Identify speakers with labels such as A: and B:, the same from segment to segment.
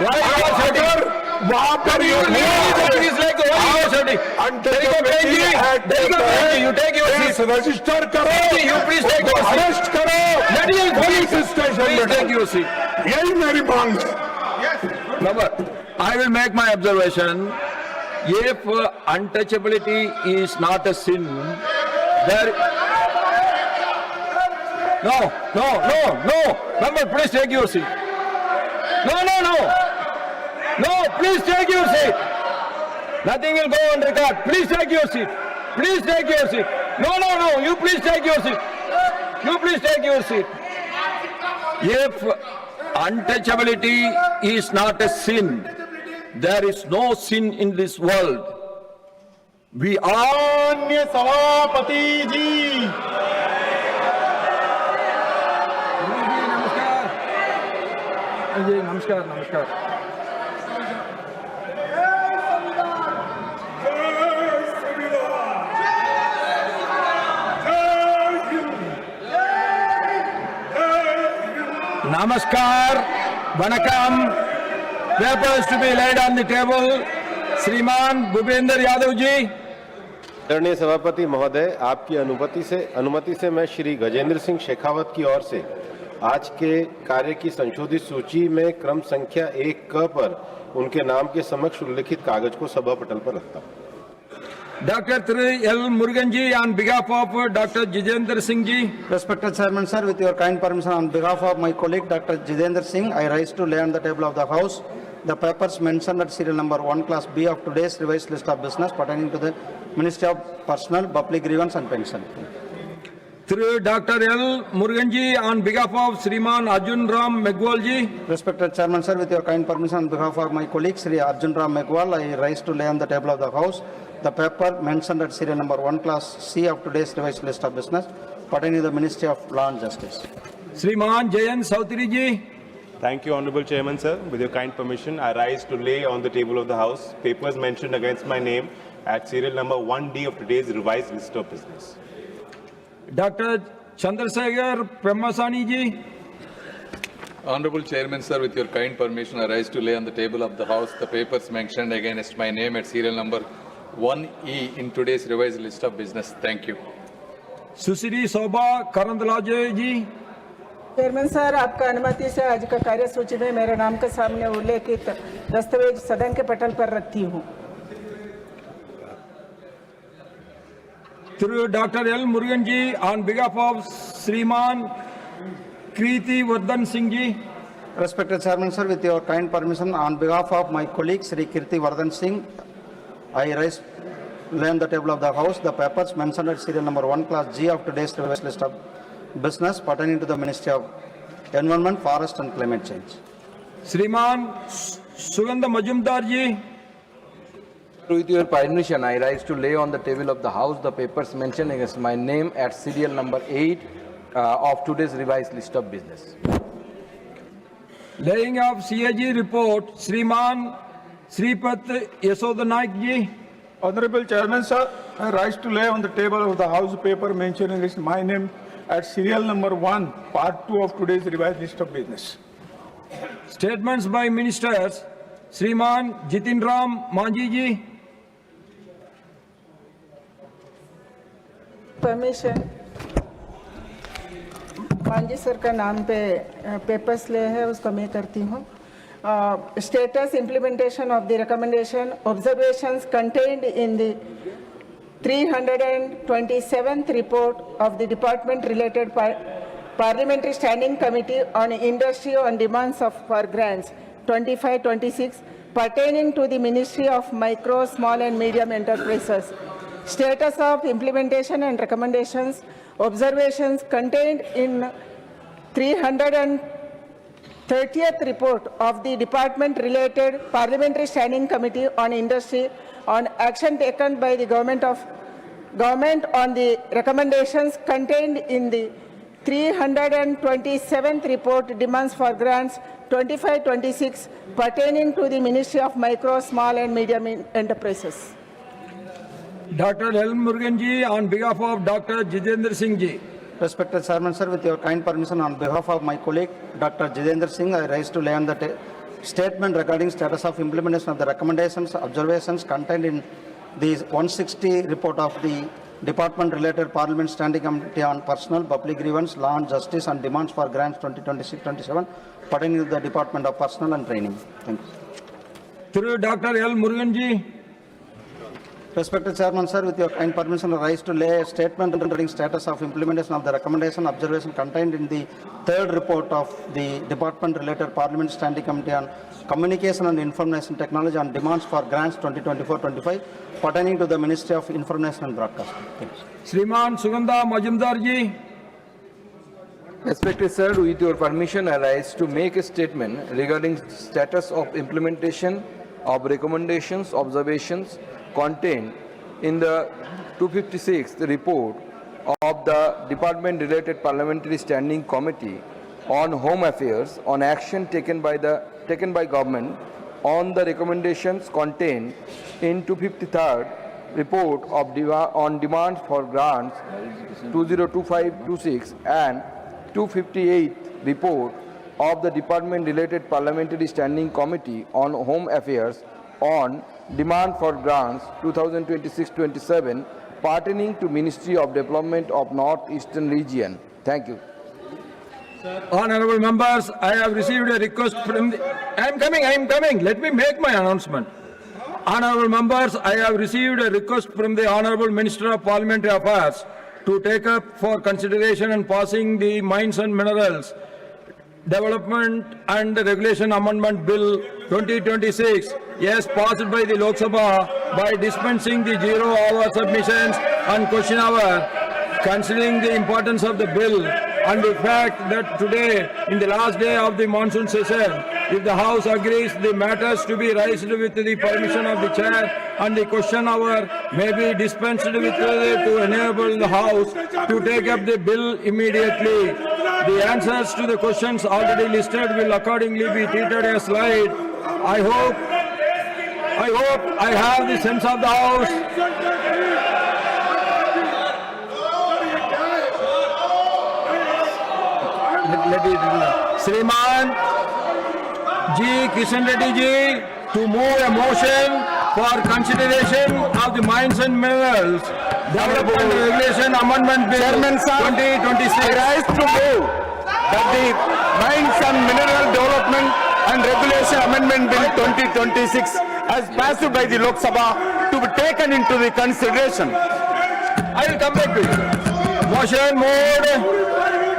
A: वहाँ पर
B: You take your seat.
A: Register करो,
B: You please take your seat.
A: Arrest करो, पुलिस स्टेशन
B: Please
A: में
B: take your seat.
A: यही मेरी मांग है।
B: Number, I will make my observation. If untouchability is not a sin, there. No. Number, please take your seat. No. No, please take your seat. Nothing will go on record. Please take your seat. Please take your seat. No. You please take your seat. You please take your seat. If untouchability is not a sin, there is no sin in this world. We are.
C: माननीय सभापति जी,
B: नमस्कार। Namaskar, Vanakam. Papers to be laid on the table. श्रीमान भूपेंद्र यादव जी।
D: आदरणीय सभापति महोदय, आपकी अनुमति से मैं श्री गजेंद्र सिंह शेखावत की ओर से आज के कार्य की संशोधित सूची में क्रम संख्या 1 क पर उनके नाम के समक्ष उल्लिखित कागज को सभा पटल पर रखता हूँ।
B: Dr. L. Murugan ji, on behalf of Dr. Jitendra Singh ji.
E: Respected Chairman Sir, with your kind permission, on behalf of my colleague Dr. Jitendra Singh, I rise to lay on the table of the House the papers mentioned at serial number 1 class B of today's revised list of business pertaining to the Ministry of Personnel, Public Grievance and Pension.
B: Through Dr. L. Murugan ji, on behalf of Sriman Arjun Ram Megwal ji.
E: Respected Chairman Sir, with your kind permission, on behalf of my colleague Sri Arjun Ram Megwal, I rise to lay on the table of the House the paper mentioned at serial number 1 class C of today's revised list of business pertaining to the Ministry of Law and Justice.
B: Sriman Jayan Sautri ji.
F: Thank you, Honorable Chairman, sir. With your kind permission, I rise to lay on the table of the House papers mentioned against my name at serial number 1D of today's revised list of business.
B: Dr. Chandrasekhar Premasani ji.
G: Honorable Chairman, sir, with your kind permission, I rise to lay on the table of the House the papers mentioned against my name at serial number 1E in today's revised list of business. Thank you.
B: Susiri Soba Karandalaje ji.
H: Chairman sir, आपका अनुमति से आज का कार्य सूची में मेरे नाम के सामने उल्लेखित दस्तावेज सदन के पटल पर रखती हूँ।
B: Through Dr. L. Murugan ji, on behalf of Sriman Kriti Vardhan Singh ji.
E: Respected Chairman Sir, with your kind permission, on behalf of my colleague Sri Kirti Vardhan Singh, I rise lay on the table of the House the papers mentioned at serial number 1 class G of today's revised list of business pertaining to the Ministry of Environment, Forest and Climate Change.
B: Sriman Sugandha Majumdar ji.
I: With your permission, I rise to lay on the table of the House the papers mentioned against my name at serial number 8 of today's revised list of business.
B: Laying of CAG report, Sriman Sripat Yasodhanaik ji.
C: Honorable Chairman Sir, I rise to lay on the table of the House paper mentioned against my name at serial number 1, part 2 of today's revised list of business.
B: Statements by ministers, Sriman Jitin Ram Manji ji.
H: Permission, Manjhi sir का नाम पे papers ले है, उसको मैं करती हूँ। Status implementation of the recommendation observations contained in the 327th report of the department related Parliamentary Standing Committee on Industry on Demands for Grants 25-26 pertaining to the Ministry of Micro, Small and Medium Enterprises. Status of implementation and recommendations, observations contained in 330th report of the department related Parliamentary Standing Committee on Industry on action taken by the government on the recommendations contained in the 327th report demands for grants 25-26 pertaining to the Ministry of Micro, Small and Medium Enterprises.
B: Dr. L. Murugan ji, on behalf of Dr. Jitendra Singh ji.
E: Respected Chairman Sir, with your kind permission, on behalf of my colleague Dr. Jitendra Singh, I rise to lay on the statement regarding status of implementation of the recommendations, observations contained in the 160 report of the Department-related Parliament Standing Committee on Personnel, Public Grievance, Law and Justice and Demands for Grants 2026-27 pertaining to the Department of Personnel and Training. Thank you.
B: Through Dr. L. Murugan ji.
E: Respected Chairman, sir, with your kind permission, I rise to lay a statement regarding status of implementation of the recommendation observation contained in the third report of the Department-related Parliament Standing Committee on Communication and Information Technology and Demands for Grants 2024-25 pertaining to the Ministry of Information and Broadcasting. Thanks.
B: Shriman Sugandha Majumdar ji.
I: Respected sir, with your permission, I rise to make a statement regarding status of implementation of recommendations, observations contained in the 256th report of the Department-related Parliamentary Standing Committee on Home Affairs on action taken by government on the recommendations contained in 253rd report of on demand for grants 2025-26 and 258th report of the Department-related Parliamentary Standing Committee on Home Affairs on demand for grants 2026-27 pertaining to Ministry of Development of North Eastern Region. Thank you.
B: Honorable members, I have received a request from the... I am coming. Let me make my announcement. Honorable members, I have received a request from the Honorable Minister of Parliamentary Affairs to take up for consideration and passing the Mines and Minerals Development and Regulation Amendment Bill 2026, yes, passed by the Lok Sabha by dispensing the 0-hour submissions and question hour, considering the importance of the bill and the fact that today, in the last day of the monsoon session, if the House agrees the matters to be raised with the permission of the Chair and the question hour may be dispensed with to enable the House to take up the bill immediately. The answers to the questions already listed will accordingly be treated as slide. I hope I have the sense of the House. Shriman G. Kishan Reddy ji to move a motion for consideration of the Mines and Minerals Development and Regulation Amendment Bill 2026.
A: I rise to move that the Mines and Mineral Development and Regulation Amendment Bill 2026 as passed by the Lok Sabha to be taken into the consideration.
B: I will come back to you.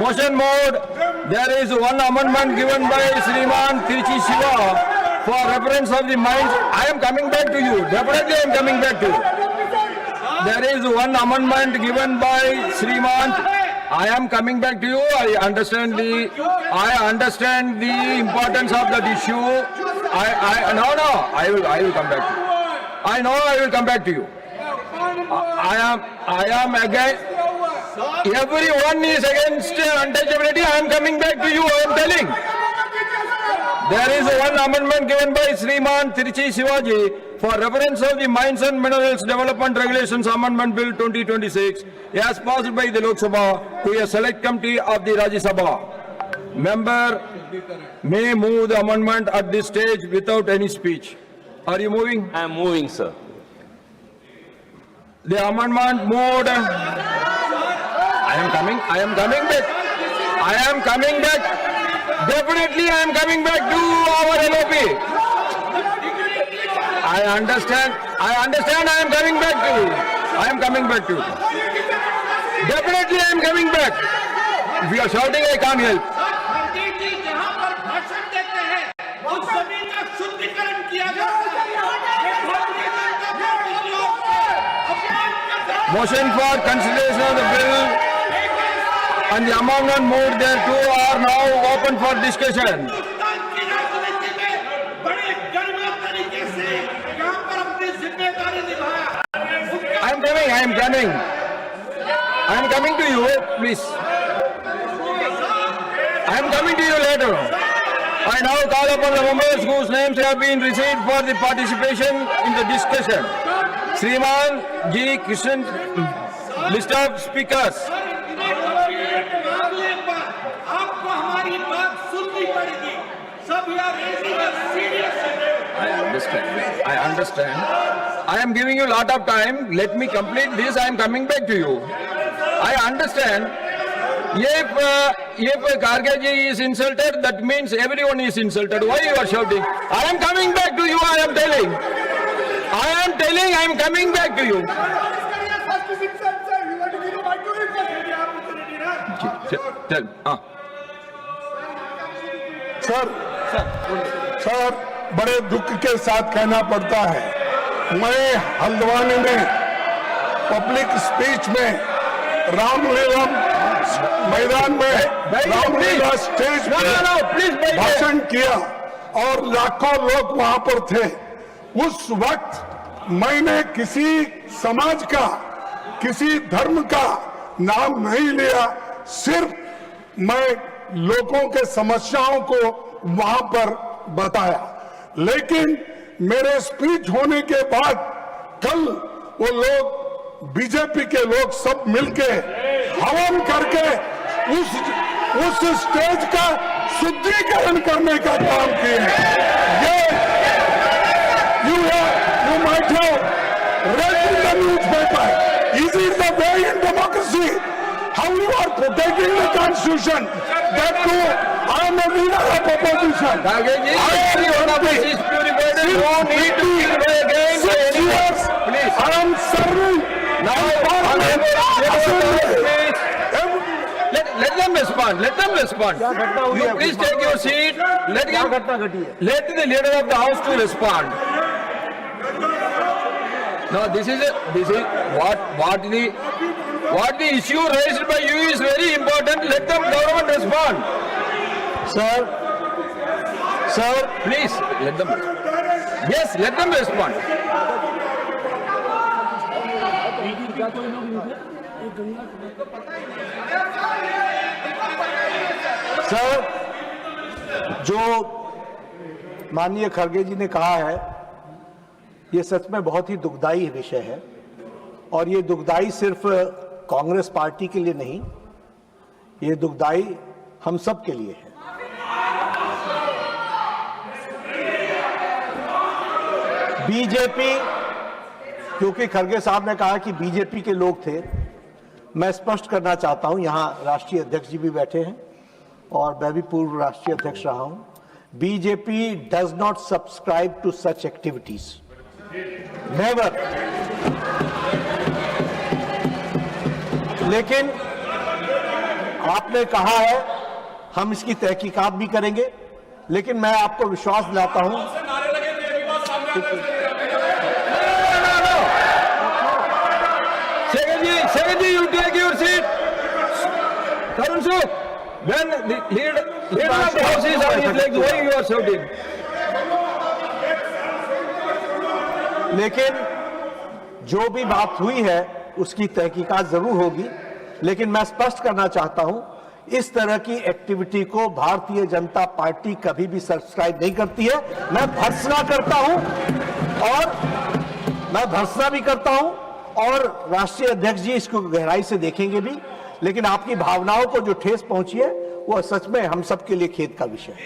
B: Motion mode. There is one amendment given by Shriman Tiruchi Siva for reference of the mines. I am coming back to you. Definitely I am coming back to you. There is one amendment given by Shriman. I am coming back to you. I understand the importance of that issue. I will come back to you. I know I will come back to you. I am again. Everyone is against untouchability. I am coming back to you. I am telling. There is one amendment given by Shriman Tiruchi Shivaji for reference of the Mines and Minerals Development Regulations Amendment Bill 2026 as passed by the Lok Sabha to a select committee of the Rajya Sabha. Member may move the amendment at this stage without any speech. Are you moving?
J: I am moving, sir.
B: The amendment moved. I am coming back. Definitely I am coming back to our LOP. I understand I am coming back to you. I am coming back to you. Definitely I am coming back. If you are shouting, I can't help. Motion for consideration of the bill and the amendment moved thereto are now open for discussion. I am coming to you, please. I am coming to you later. I now call upon the members whose names have been received for the participation in the discussion. Shriman G. Kishan, list of speakers.
K: आपको हमारी बात सुननी पड़ेगी सब
B: I understand. I understand. I am giving you a lot of time. Let me complete this. I am coming back to you. I understand. If Kharge ji is insulted, that means everyone is insulted. Why you are shouting? I am coming back to you. I am telling. I am coming back to you. Tell.
C: Sir बड़े दुख के साथ कहना पड़ता है, मैं हल्द्वानी में public speech में रामलीला मैदान में रामलीला स्टेज पे भाषण किया और लाखों लोग वहां पर थे। उस वक्त मैंने किसी समाज का, किसी धर्म का नाम नहीं लिया, सिर्फ मैं लोगों के समस्याओं को वहां पर बताया। लेकिन मेरे स्पीच होने के बाद कल वो लोग, बीजेपी के लोग सब मिलके हवन करके उस स्टेज का शुद्धिकरण करने का काम किए। ये you might have read in the newspaper. Is it the way in democracy? How you are protecting the constitution? That too, I am a leader of opposition. I am serving.
B: Let them respond. Let them respond. You please take your seat. Let the leader of the house to respond. No, this is what the issue raised by you is very important. Let the government respond. Sir, please let them. Yes, let them respond.
J: Sir, जो माननीय खड़गे जी ने कहा है, ये सच में बहुत ही दुखदाई विषय है और ये दुखदाई सिर्फ कांग्रेस पार्टी के लिए नहीं, ये दुखदाई हम सब के लिए है। बीजेपी, क्योंकि खड़गे साहब ने कहा कि बीजेपी के लोग थे, मैं स्पष्ट करना चाहता हूं, यहां राष्ट्रीय अध्यक्ष जी भी बैठे हैं और मैं भी पूर्व राष्ट्रीय अध्यक्ष रहा हूं। BJP does not subscribe to such activities, never. लेकिन आपने कहा है हम इसकी तहकीकात भी करेंगे, लेकिन मैं आपको विश्वास दिलाता हूं।
B: Secretary, you take your seat. Tarun Suk, when the leader of the house is on his legs, why you are shouting?
J: लेकिन जो भी बात हुई है उसकी तहकीकात जरूर होगी, लेकिन मैं स्पष्ट करना चाहता हूं, इस तरह की एक्टिविटी को भारतीय जनता पार्टी कभी भी सब्सक्राइब नहीं करती है। मैं भर्त्सना करता हूं और मैं भर्त्सना भी करता हूं और राष्ट्रीय अध्यक्ष जी इसको गहराई से देखेंगे भी, लेकिन आपकी भावनाओं को जो ठेस पहुंची है वो सच में हम सब के लिए खेद का विषय है।